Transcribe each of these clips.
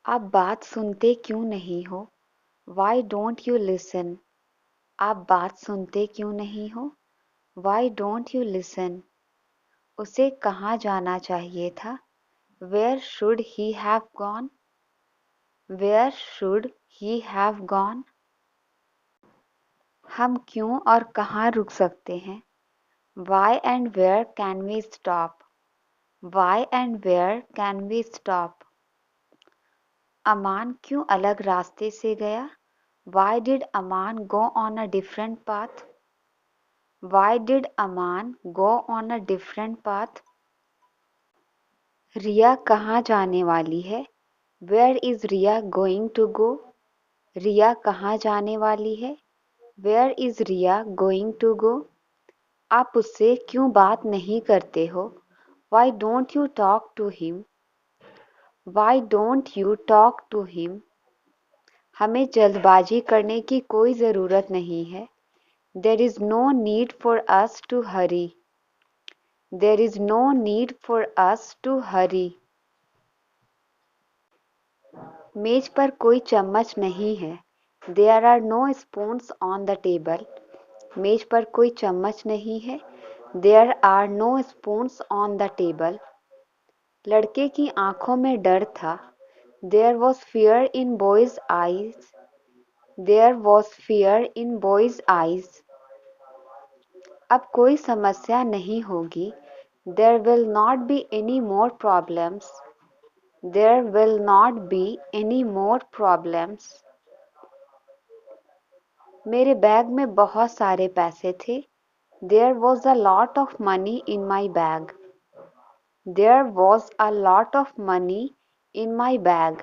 आप बात सुनते क्यों नहीं हो? Why don't you listen? आप बात सुनते क्यों नहीं हो? Why don't you listen? उसे कहाँ जाना चाहिए था? Where should he have gone? Where should he have gone? हम क्यों और कहाँ रुक सकते हैं? Why and where can we stop? Why and where can we stop? अमान क्यों अलग रास्ते से गया? Why did Aman go on a different path? Why did Aman go on a different path? रिया कहाँ जाने वाली है? Where is Riya going to go? रिया कहाँ जाने वाली है? Where is Riya going to go? आप उससे क्यों बात नहीं करते हो? Why don't you talk to him? Why don't you talk to him? हमें जल्दबाजी करने की कोई ज़रूरत नहीं है. There is no need for us to hurry. There is no need for us to hurry. मेज पर कोई चम्मच नहीं है. There are no spoons on the table. मेज पर कोई चम्मच नहीं है. There are no spoons on the table. लड़के की आंखों में डर था. There was fear in boy's eyes. There was fear in boy's eyes. अब कोई समस्या नहीं होगी. There will not be any more problems. There will not be any more problems. मेरे बैग में बहुत सारे पैसे थे. There was a lot of money in my bag. There was a lot of money in my bag.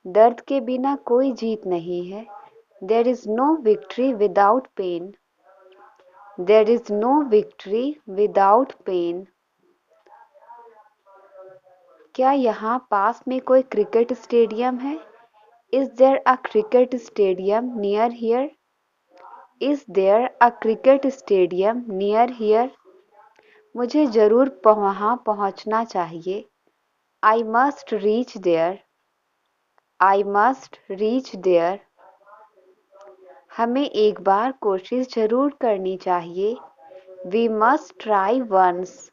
दर्द के बिना कोई जीत नहीं है. There is no victory without pain. There is no victory without pain. क्या यहाँ पास में कोई क्रिकेट स्टेडियम है? Is there a cricket stadium near here? Is there a cricket stadium near here? मुझे ज़रूर वहाँ पहुँचना चाहिए. I must reach there. I must reach there. हमें एक बार कोशिश ज़रूर करनी चाहिए. We must try once.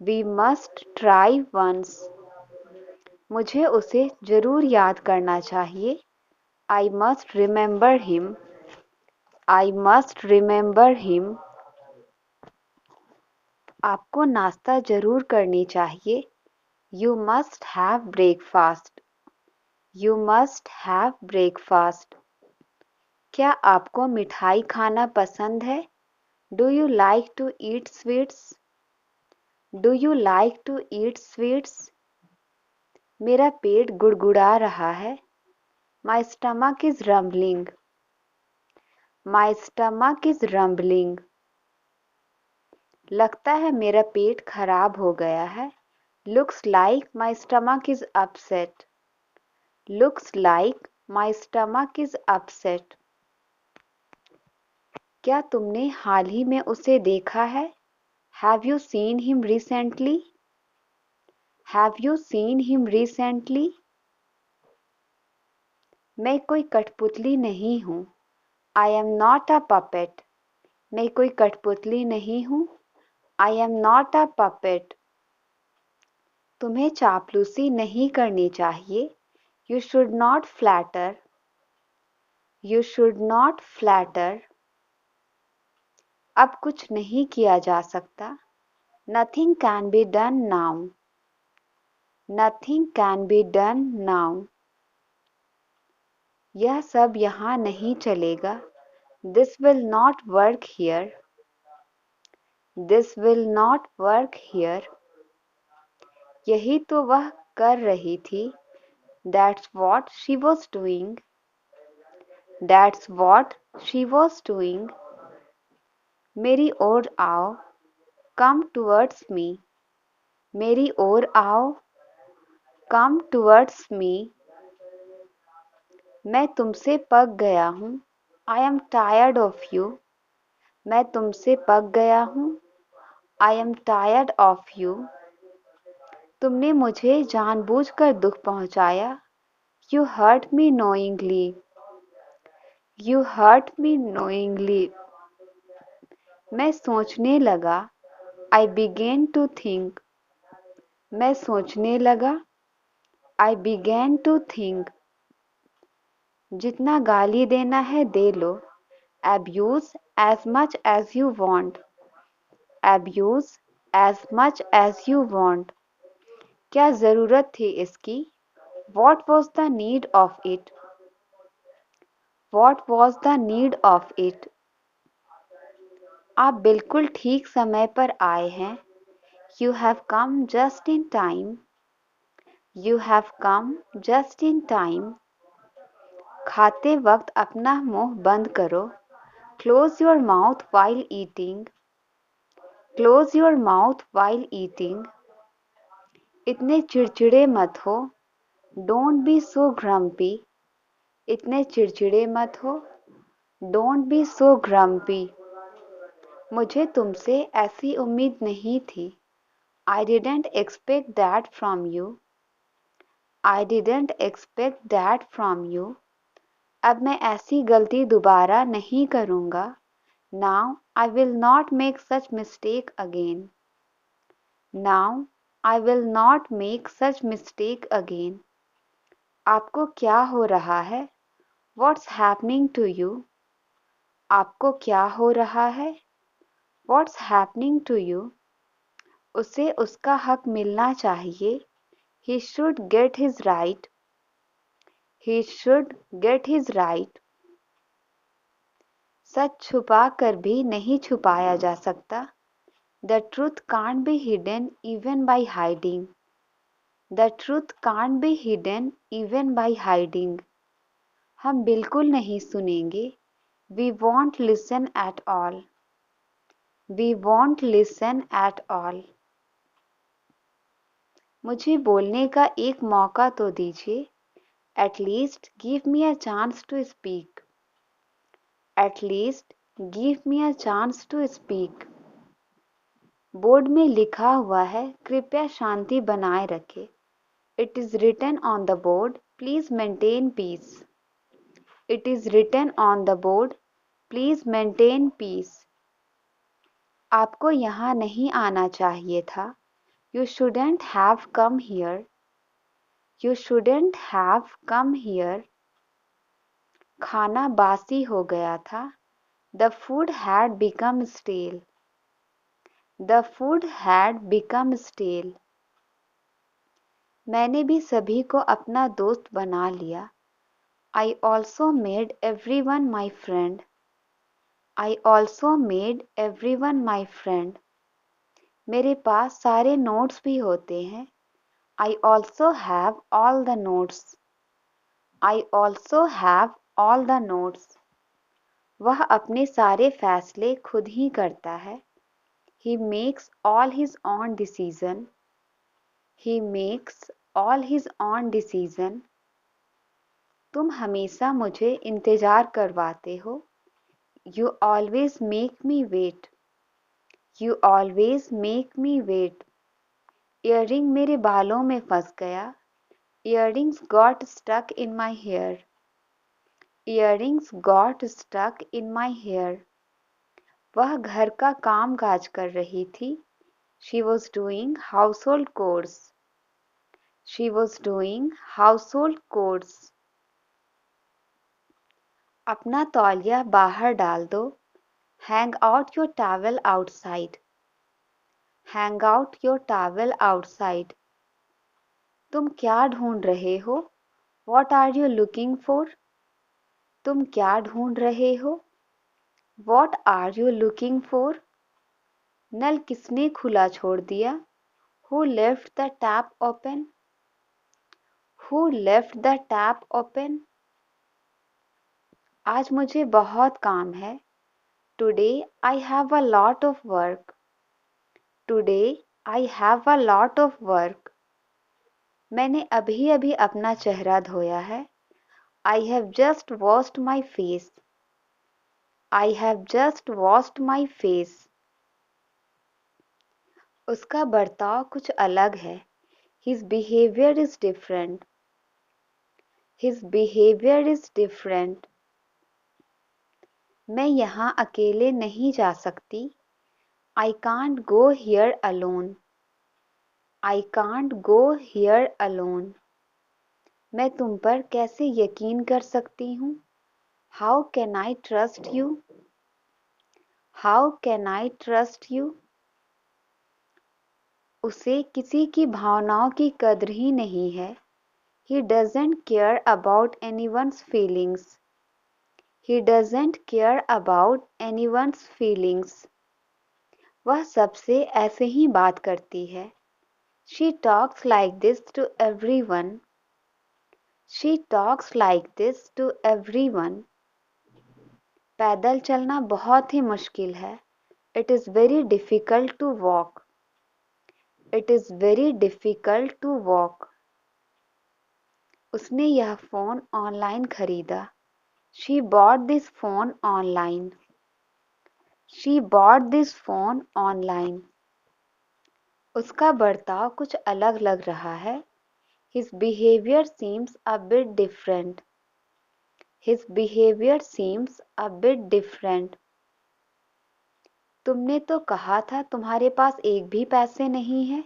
We must try once. मुझे उसे ज़रूर याद करना चाहिए. I must remember him. I must remember him. आपको नाश्ता ज़रूर करनी चाहिए. You must have breakfast. You must have breakfast. क्या आपको मिठाई खाना पसंद है? Do you like to eat sweets? Do you like to eat sweets? मेरा पेट गुड़गुड़ा रहा है. My stomach is rumbling. My stomach is rumbling. लगता है मेरा पेट खराब हो गया है. Looks like my stomach is upset. Looks like my stomach is upset. क्या तुमने हाल ही में उसे देखा है? Have you seen him recently? Have you seen him recently? मैं कोई कठपुतली नहीं हूँ. I am not a puppet. मैं कोई कठपुतली नहीं हूँ. I am not a puppet. तुम्हें चापलूसी नहीं करनी चाहिए. You should not flatter. You should not flatter. अब कुछ नहीं किया जा सकता. Nothing can be done now. Nothing can be done now. यह सब यहाँ नहीं चलेगा. This will not work here. This will not work here. यही तो वह कर रही थी. That's what she was doing. That's what she was doing. मेरी ओर आओ. Come towards me. मेरी ओर आओ. Come towards me. मैं तुमसे पक गया हूँ. I am tired of you. मैं तुमसे पक गया हूँ. I am tired of you. तुमने मुझे जानबूझकर दुख पहुंचाया। You hurt me knowingly. You hurt me knowingly. मैं सोचने लगा। I began to think. मैं सोचने लगा। I began to think. जितना गाली देना है दे लो। Abuse as much as you want. Abuse as much as you want. क्या जरूरत थी इसकी? What was the need of it? What was the need of it? आप बिल्कुल ठीक समय पर आए हैं। You have come just in time. You have come just in time. खाते वक्त अपना मुंह बंद करो। Close your mouth while eating. Close your mouth while eating. इतने चिड़चिड़े मत हो। Don't be so grumpy. इतने चिड़चिड़े मत हो। Don't be so grumpy. मुझे तुमसे ऐसी उम्मीद नहीं थी। I didn't expect that from you. I didn't expect that from you. अब मैं ऐसी गलती दोबारा नहीं करूँगा। Now I will not make such mistake again. Now I will not make such mistake again. आपको क्या हो रहा है? What's happening to you? आपको क्या हो रहा है? What's happening to you? उसे उसका हक मिलना चाहिए। He should get his right. He should get his right. सच छुपा कर भी नहीं छुपाया जा सकता। The truth can't be hidden even by hiding. The truth can't be hidden even by hiding. हम बिल्कुल नहीं सुनेंगे। We won't listen at all. We won't listen at all. मुझे बोलने का एक मौका तो दीजिए। At least give me a chance to speak. At least give me a chance to speak. Board में लिखा हुआ है कृपया शांति बनाए रखें। It is written on the board, please maintain peace. It is written on the board, please maintain peace. आपको यहाँ नहीं आना चाहिए था। You shouldn't have come here. You shouldn't have come here. खाना बासी हो गया था। The food had become stale. The food had become stale. मैंने भी सभी को अपना दोस्त बना लिया। I also made everyone my friend. I also made everyone my friend. मेरे पास सारे नोट्स भी होते हैं। I also have all the notes. I also have all the notes. वह अपने सारे फैसले खुद ही करता है। He makes all his own decision. He makes all his own decision. तुम हमेशा मुझे इंतजार करवाते हो। You always make me wait. You always make me wait. Earring मेरे बालों में फंस गया। Earrings got stuck in my hair. Earrings got stuck in my hair. वह घर का काम काज कर रही थी। She was doing household chores. She was doing household chores. अपना तौलिया बाहर डाल दो। Hang out your towel outside. Hang out your towel outside. तुम क्या ढूंढ रहे हो? What are you looking for? तुम क्या ढूंढ रहे हो? What are you looking for? नल किसने खुला छोड़ दिया? Who left the tap open? Who left the tap open? आज मुझे बहुत काम है। Today I have a lot of work. Today I have a lot of work. मैंने अभी अभी अपना चेहरा धोया है। I have just washed my face. I have just washed my face. उसका बर्ताव कुछ अलग है। His behavior is different. His behavior is different. मैं यहाँ अकेले नहीं जा सकती. I can't go here alone. I can't go here alone. मैं तुम पर कैसे यकीन कर सकती हूँ? How can I trust you? How can I trust you? उसे किसी की भावनाओं की कद्र ही नहीं है. He doesn't care about anyone's feelings. He doesn't care about anyone's feelings. वह सबसे ऐसे ही बात करती है. She talks like this to everyone. She talks like this to everyone. पैदल चलना बहुत ही मुश्किल है. It is very difficult to walk. It is very difficult to walk. उसने यह फ़ोन ऑनलाइन खरीदा. She bought this phone online. She bought this phone online. उसका बर्ताव कुछ अलग लग रहा है. His behavior seems a bit different. His behavior seems a bit different. तुमने तो कहा था तुम्हारे पास एक भी पैसे नहीं है.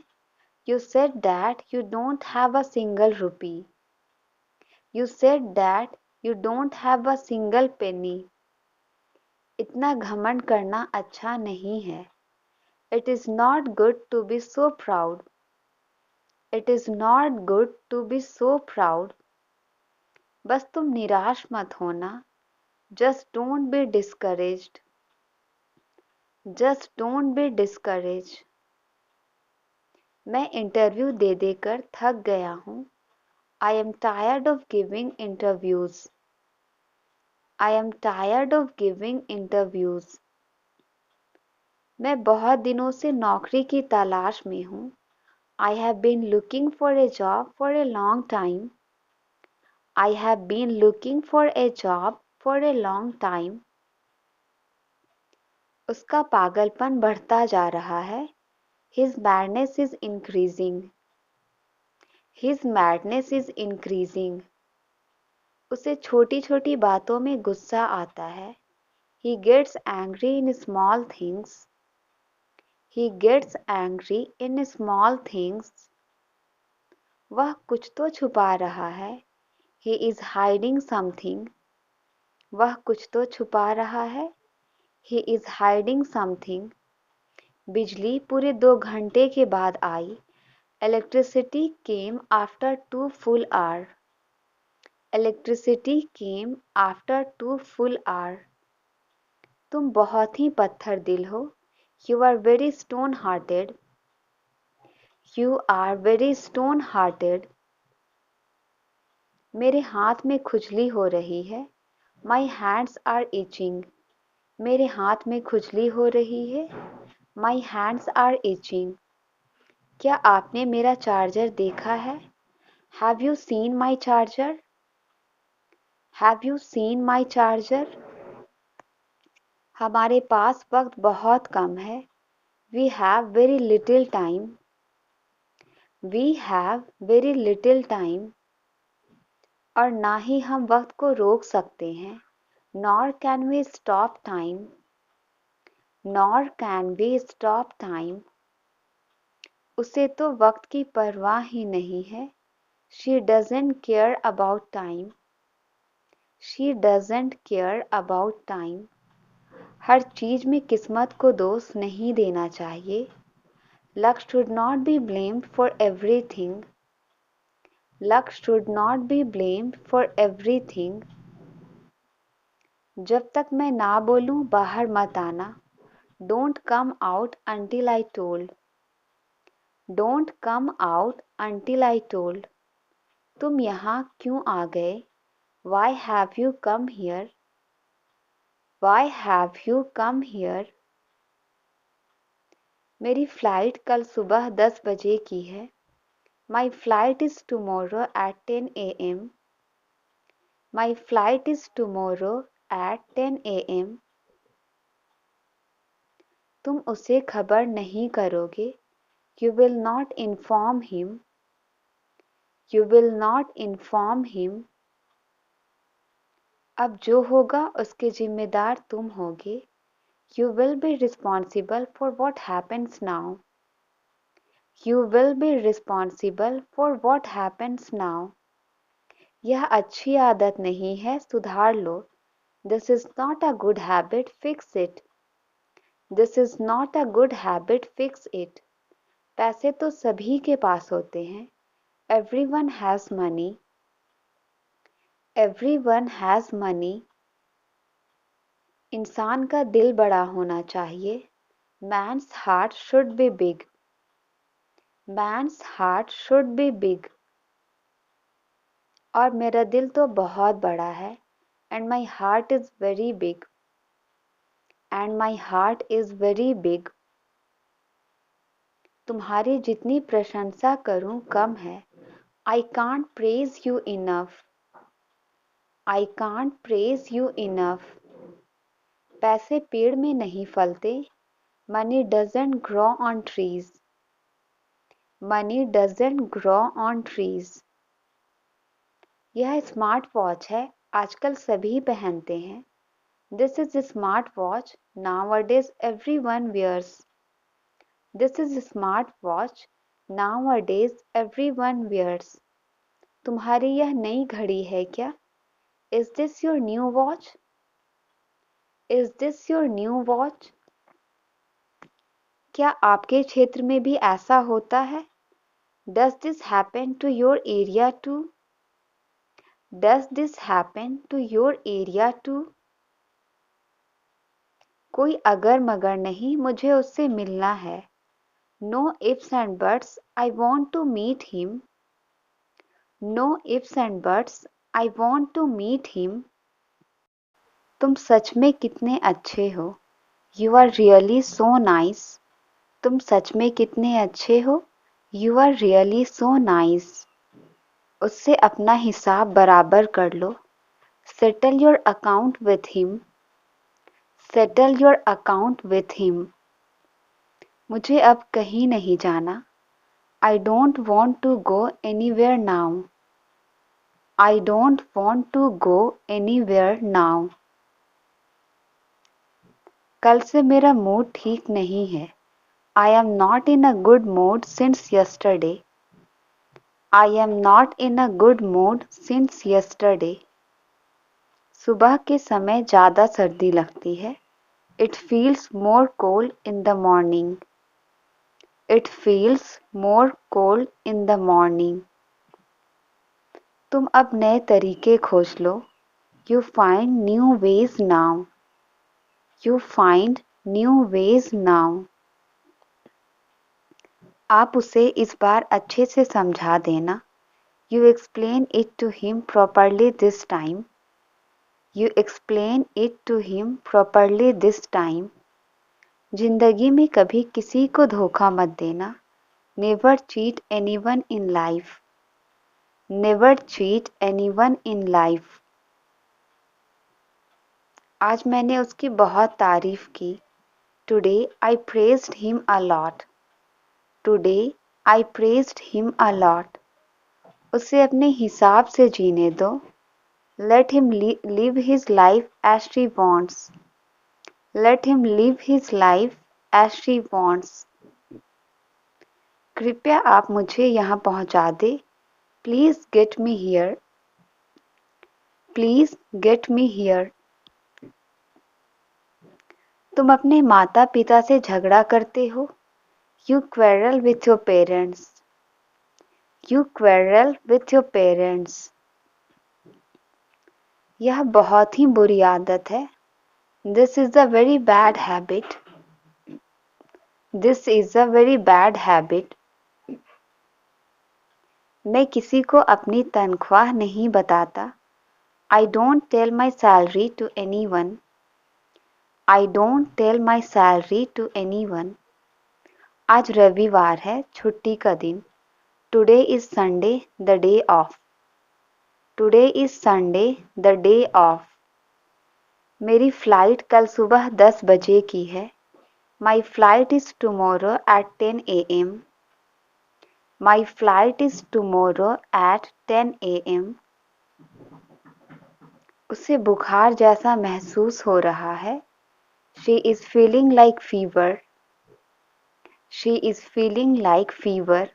You said that you don't have a single rupee. You said that you don't have a single penny. इतना घमंड करना अच्छा नहीं है. It is not good to be so proud. It is not good to be so proud. बस तुम निराश मत होना. Just don't be discouraged. Just don't be discouraged. मैं इंटरव्यू दे देकर थक गया हूँ. I am tired of giving interviews. I am tired of giving interviews. मैं बहुत दिनों से नौकरी की तलाश में हूँ. I have been looking for a job for a long time. I have been looking for a job for a long time. उसका पागलपन बढ़ता जा रहा है. His madness is increasing. His madness is increasing. उसे छोटी-छोटी बातों में गुस्सा आता है. He gets angry in small things. He gets angry in small things. वह कुछ तो छुपा रहा है. He is hiding something. वह कुछ तो छुपा रहा है. He is hiding something. बिजली पूरे 2 घंटे के बाद आई. Electricity came after 2 full hours. Electricity came after 2 full hours. तुम बहुत ही पत्थर दिल हो. You are very stone-hearted. You are very stone-hearted. मेरे हाथ में खुजली हो रही है. My hands are itching. मेरे हाथ में खुजली हो रही है. My hands are itching. क्या आपने मेरा चार्जर देखा है? Have you seen my charger? Have you seen my charger? हमारे पास वक्त बहुत कम है. We have very little time. We have very little time. और ना ही हम वक्त को रोक सकते हैं. Nor can we stop time. Nor can we stop time. उसे तो वक्त की परवाह ही नहीं है. She doesn't care about time. She doesn't care about time. हर चीज में किस्मत को दोष नहीं देना चाहिए. Luck should not be blamed for everything. Luck should not be blamed for everything. जब तक मैं ना बोलूं बाहर मत आना. Don't come out until I told. Don't come out until I told. तुम यहाँ क्यों आ गए? Why have you come here? Why have you come here? मेरी फ्लाइट कल सुबह 10 बजे की है. My flight is tomorrow at 10 a.m. My flight is tomorrow at 10 a.m. तुम उसे खबर नहीं करोगे. You will not inform him. You will not inform him. अब जो होगा उसके जिम्मेदार तुम होगे. You will be responsible for what happens now. You will be responsible for what happens now. यह अच्छी आदत नहीं है, सुधार लो. This is not a good habit, fix it. This is not a good habit, fix it. पैसे तो सभी के पास होते हैं. Everyone has money. Everyone has money. इंसान का दिल बड़ा होना चाहिए. Man's heart should be big. Man's heart should be big. और मेरा दिल तो बहुत बड़ा है. And my heart is very big. And my heart is very big. तुम्हारी जितनी प्रशंसा करूं कम है. I can't praise you enough. I can't praise you enough. पैसे पेड़ में नहीं फलते. Money doesn't grow on trees. Money doesn't grow on trees. यह स्मार्ट वॉच है. आजकल सभी पहनते हैं. This is a smart watch. Nowadays everyone wears. This is a smart watch. Nowadays everyone wears. तुम्हारी यह नई घड़ी है क्या? Is this your new watch? Is this your new watch? क्या आपके क्षेत्र में भी ऐसा होता है? Does this happen to your area too? Does this happen to your area too? कोई अगर मगर नहीं, मुझे उससे मिलना है. No ifs and buts, I want to meet him. No ifs and buts, I want to meet him. तुम सच में कितने अच्छे हो. You are really so nice. तुम सच में कितने अच्छे हो. You are really so nice. उससे अपना हिसाब बराबर कर लो. Settle your account with him. Settle your account with him. मुझे अब कहीं नहीं जाना. I don't want to go anywhere now. I don't want to go anywhere now. कल से मेरा मूड ठीक नहीं है. I am not in a good mood since yesterday. I am not in a good mood since yesterday. सुबह के समय ज़्यादा सर्दी लगती है. It feels more cold in the morning. It feels more cold in the morning. तुम अब नए तरीके खोज लो. You find new ways now. You find new ways now. आप उसे इस बार अच्छे से समझा देना. You explain it to him properly this time. You explain it to him properly this time. जिंदगी में कभी किसी को धोखा मत देना. Never cheat anyone in life. Never cheat anyone in life. आज मैंने उसकी बहुत तारीफ की. Today I praised him a lot. Today I praised him a lot. उसे अपने हिसाब से जीने दो. Let him live his life as she wants. Let him live his life as she wants. कृपया आप मुझे यहाँ पहुँचा दे. Please get me here. Please get me here. तुम अपने माता पिता से झगड़ा करते हो. You quarrel with your parents. You quarrel with your parents. यह बहुत ही बुरी आदत है. This is a very bad habit. This is a very bad habit. मैं किसी को अपनी तनख्वाह नहीं बताता. I don't tell my salary to anyone. I don't tell my salary to anyone. आज रविवार है, छुट्टी का दिन. Today is Sunday, the day off. Today is Sunday, the day off. मेरी फ्लाइट कल सुबह 10 बजे की है. My flight is tomorrow at 10 a.m. My flight is tomorrow at 10 a.m. उसे बुखार जैसा महसूस हो रहा है. She is feeling like fever. She is feeling like fever.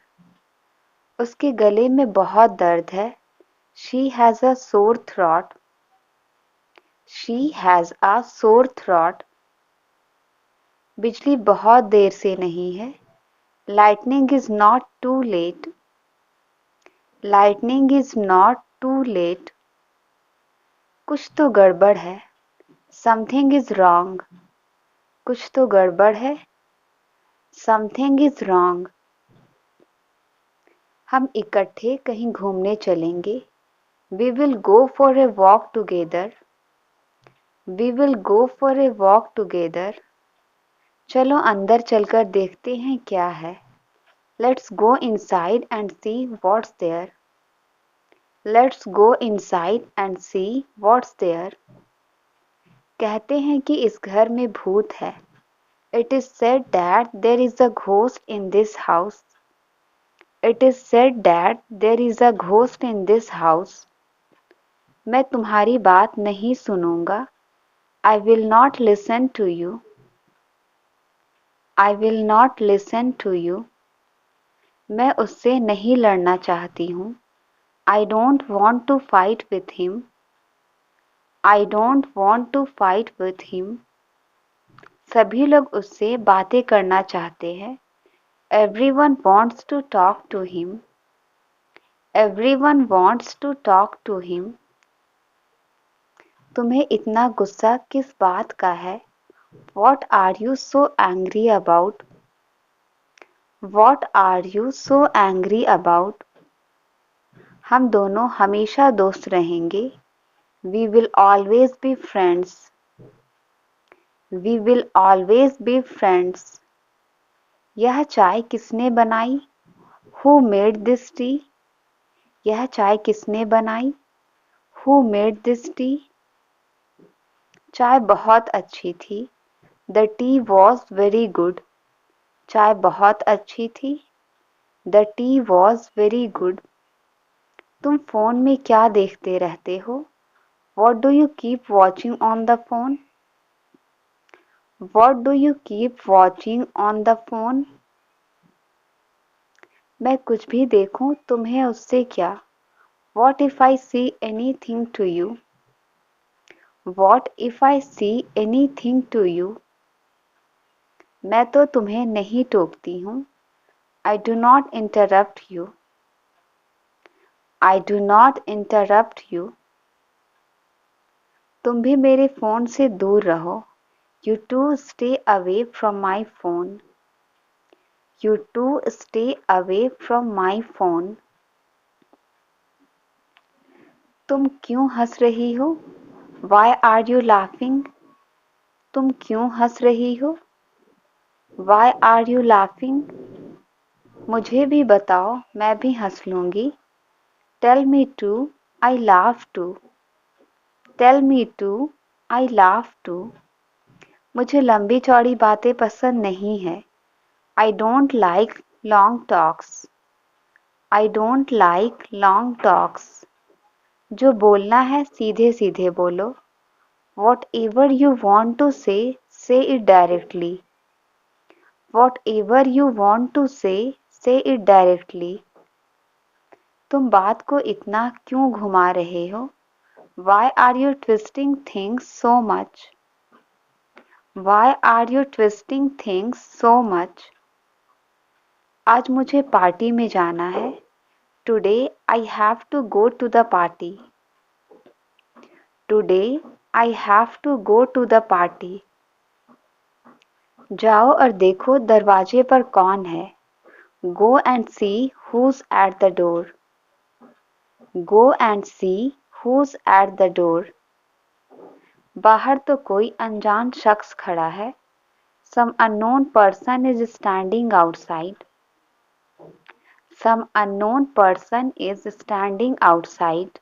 उसके गले में बहुत दर्द है. She has a sore throat. She has a sore throat. बिजली बहुत देर से नहीं है. Lightning is not too late. Lightning is not too late. कुछ तो गड़बड़ है. Something is wrong. कुछ तो गड़बड़ है. Something is wrong. हम इकट्ठे कहीं घूमने चलेंगे. We will go for a walk together. We will go for a walk together. चलो अंदर चलकर देखते हैं क्या है. Let's go inside and see what's there. Let's go inside and see what's there. कहते हैं कि इस घर में भूत है. It is said that there is a ghost in this house. It is said that there is a ghost in this house. मैं तुम्हारी बात नहीं सुनूंगा. I will not listen to you. I will not listen to you. मैं उससे नहीं लड़ना चाहती हूँ. I don't want to fight with him. I don't want to fight with him. सभी लोग उससे बातें करना चाहते हैं. Everyone wants to talk to him. Everyone wants to talk to him. तुम्हें इतना गुस्सा किस बात का है? What are you so angry about? What are you so angry about? हम दोनों हमेशा दोस्त रहेंगे. We will always be friends. We will always be friends. यह चाय किसने बनाई? Who made this tea? यह चाय किसने बनाई? Who made this tea? चाय बहुत अच्छी थी. The tea was very good. चाय बहुत अच्छी थी. The tea was very good. तुम फोन में क्या देखते रहते हो? What do you keep watching on the phone? What do you keep watching on the phone? मैं कुछ भी देखूं तुम्हें उससे क्या? What if I see anything to you? What if I see anything to you? मैं तो तुम्हें नहीं टोकती हूँ. I do not interrupt you. I do not interrupt you. तुम भी मेरे फोन से दूर रहो. You too stay away from my phone. You too stay away from my phone. तुम क्यों हंस रही हो? Why are you laughing? तुम क्यों हंस रही हो? Why are you laughing? मुझे भी बताओ, मैं भी हंस लूंगी. Tell me too, I laugh too. Tell me too, I laugh too. मुझे लंबी चौड़ी बातें पसंद नहीं है. I don't like long talks. I don't like long talks. जो बोलना है सीधे सीधे बोलो. Whatever you want to say it directly. Whatever you want to say it directly. तुम बात को इतना क्यों घुमा रहे हो? Why are you twisting things so much? Why are you twisting things so much? आज मुझे पार्टी में जाना है. Today I have to go to the party. Today I have to go to the party. जाओ और देखो दरवाजे पर कौन है. Go and see who's at the door. Go and see who's at the door. बाहर तो कोई अनजान शख्स खड़ा है. Some unknown person is standing outside. Some unknown person is standing outside.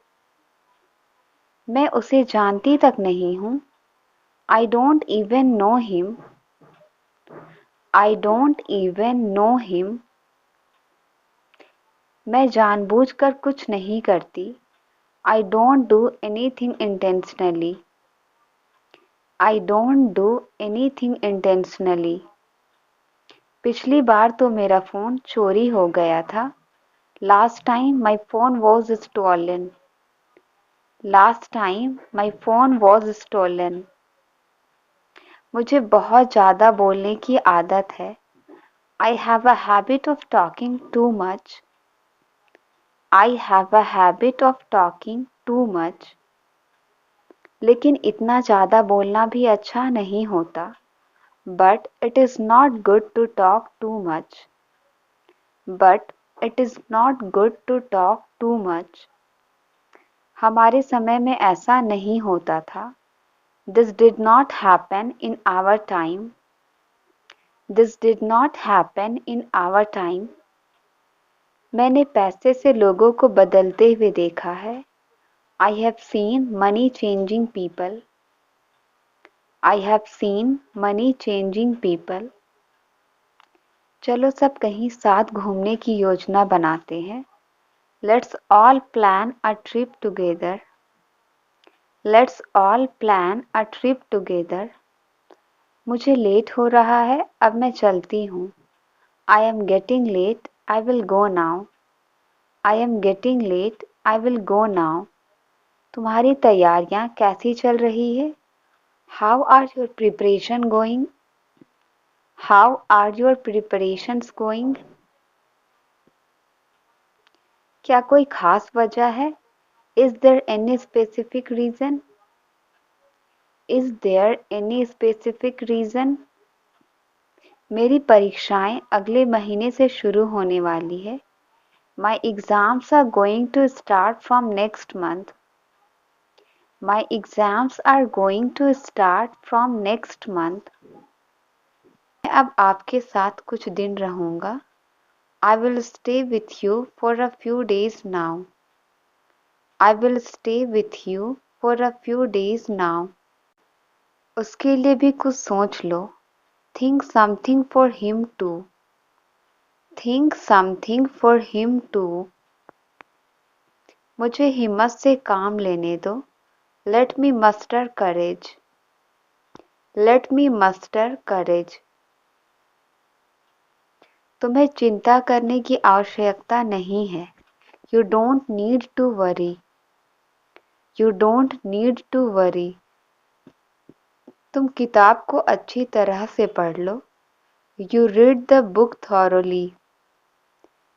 मैं उसे जानती तक नहीं हूँ. I don't even know him. I don't even know him. मैं जानबूझकर कुछ नहीं करती। I don't do anything intentionally. I don't do anything intentionally. पिछली बार तो मेरा फ़ोन चोरी हो गया था। Last time my phone was stolen. Last time my phone was stolen. मुझे बहुत ज़्यादा बोलने की आदत है। I have a habit of talking too much. I have a habit of talking too much. लेकिन इतना ज़्यादा बोलना भी अच्छा नहीं होता। But it is not good to talk too much. But it is not good to talk too much. हमारे समय में ऐसा नहीं होता था। This did not happen in our time. This did not happen in our time. मैंने पैसे से लोगों को बदलते हुए देखा है। I have seen money changing people. I have seen money changing people. चलो सब कहीं साथ घूमने की योजना बनाते हैं। Let's all plan a trip together. Let's all plan a trip together. मुझे लेट हो रहा है, अब मैं चलती हूँ। I am getting late, I will go now. I am getting late, I will go now. तुम्हारी तैयारियां कैसी चल रही है? How are your preparation going? How are your preparations going? क्या कोई खास वजह है? Is there any specific reason? Is there any specific reason? मेरी परीक्षाएं अगले महीने से शुरू होने वाली है। My exams are going to start from next month. My exams are going to start from next month. मैं अब आपके साथ कुछ दिन रहूंगा। I will stay with you for a few days now. I will stay with you for a few days now. उसके लिए भी कुछ सोच लो। Think something for him too. Think something for him too. मुझे हिम्मत से काम लेने दो। Let me muster courage. Let me muster courage. तुम्हें चिंता करने की आवश्यकता नहीं है। You don't need to worry. You don't need to worry. तुम किताब को अच्छी तरह से पढ़ लो। You read the book thoroughly.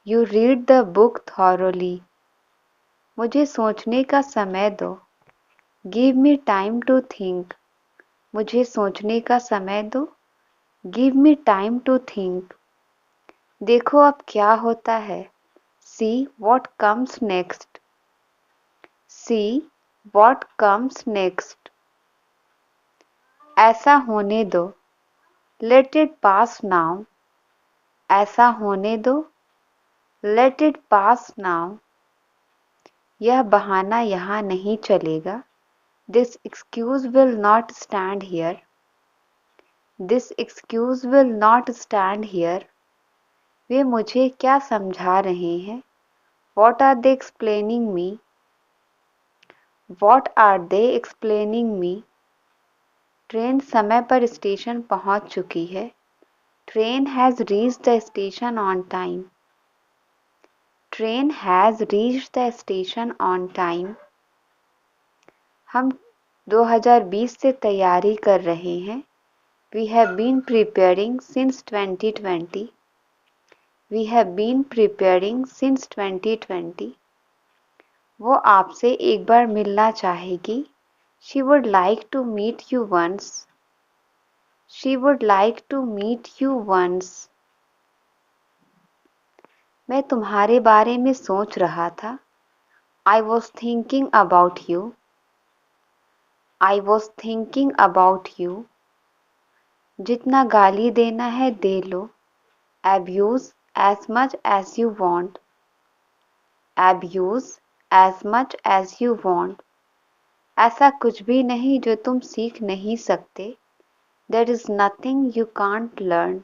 You read the book thoroughly. मुझे सोचने का समय दो। Give me time to think. मुझे सोचने का समय दो। Give me time to think. देखो अब क्या होता है। See what comes next. See what comes next. ऐसा होने दो। Let it pass now. ऐसा होने दो। Let it pass now. यह बहाना यहाँ नहीं चलेगा। This excuse will not stand here. This excuse will not stand here. वे मुझे क्या समझा रहे हैं? What are they explaining me? What are they explaining me? Train समय पर स्टेशन पहुंच चुकी है। Train has reached the station on time. Train has reached the station on time. हम 2020 से तैयारी कर रहे हैं। We have been preparing since 2020. We have been preparing since 2020. वो आपसे एक बार मिलना चाहेगी। She would like to meet you once. She would like to meet you once. मैं तुम्हारे बारे में सोच रहा था। I was thinking about you. I was thinking about you. जितना गाली देना है दे लो। Abuse as much as you want. Abuse as much as you want. ऐसा कुछ भी नहीं जो तुम सीख नहीं सकते। There is nothing you can't learn.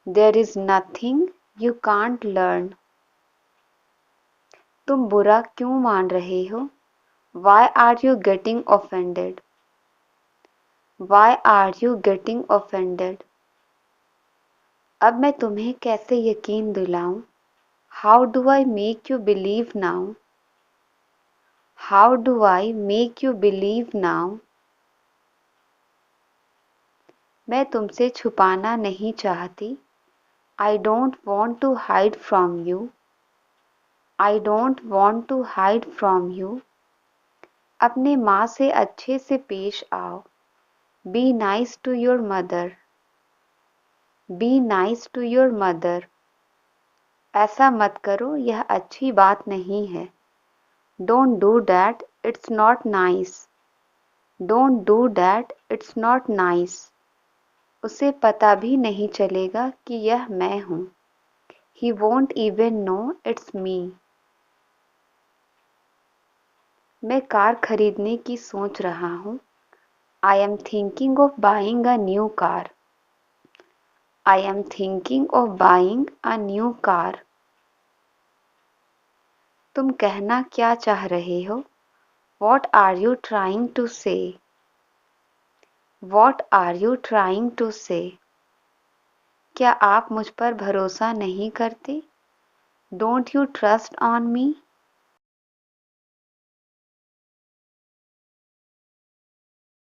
There is nothing you can't learn. तुम बुरा क्यों मान रहे हो? Why are you getting offended? Why are you getting offended? अब मैं तुम्हें कैसे यकीन दिलाऊं? How do I make you believe now? How do I make you believe now? मैं तुमसे छुपाना नहीं चाहती। I don't want to hide from you. I don't want to hide from you. अपने माँ से अच्छे से पेश आओ। Be nice to your mother. Be nice to your mother. ऐसा मत करो, यह अच्छी बात नहीं है। Don't do that, it's not nice. Don't do that, it's not nice. उसे पता भी नहीं चलेगा कि यह मैं हूँ। He won't even know it's me. मैं कार खरीदने की सोच रहा हूँ। I am thinking of buying a new car. I am thinking of buying a new car. तुम कहना क्या चाह रहे हो? What are you trying to say? What are you trying to say? क्या आप मुझ पर भरोसा नहीं करते? Don't you trust on me?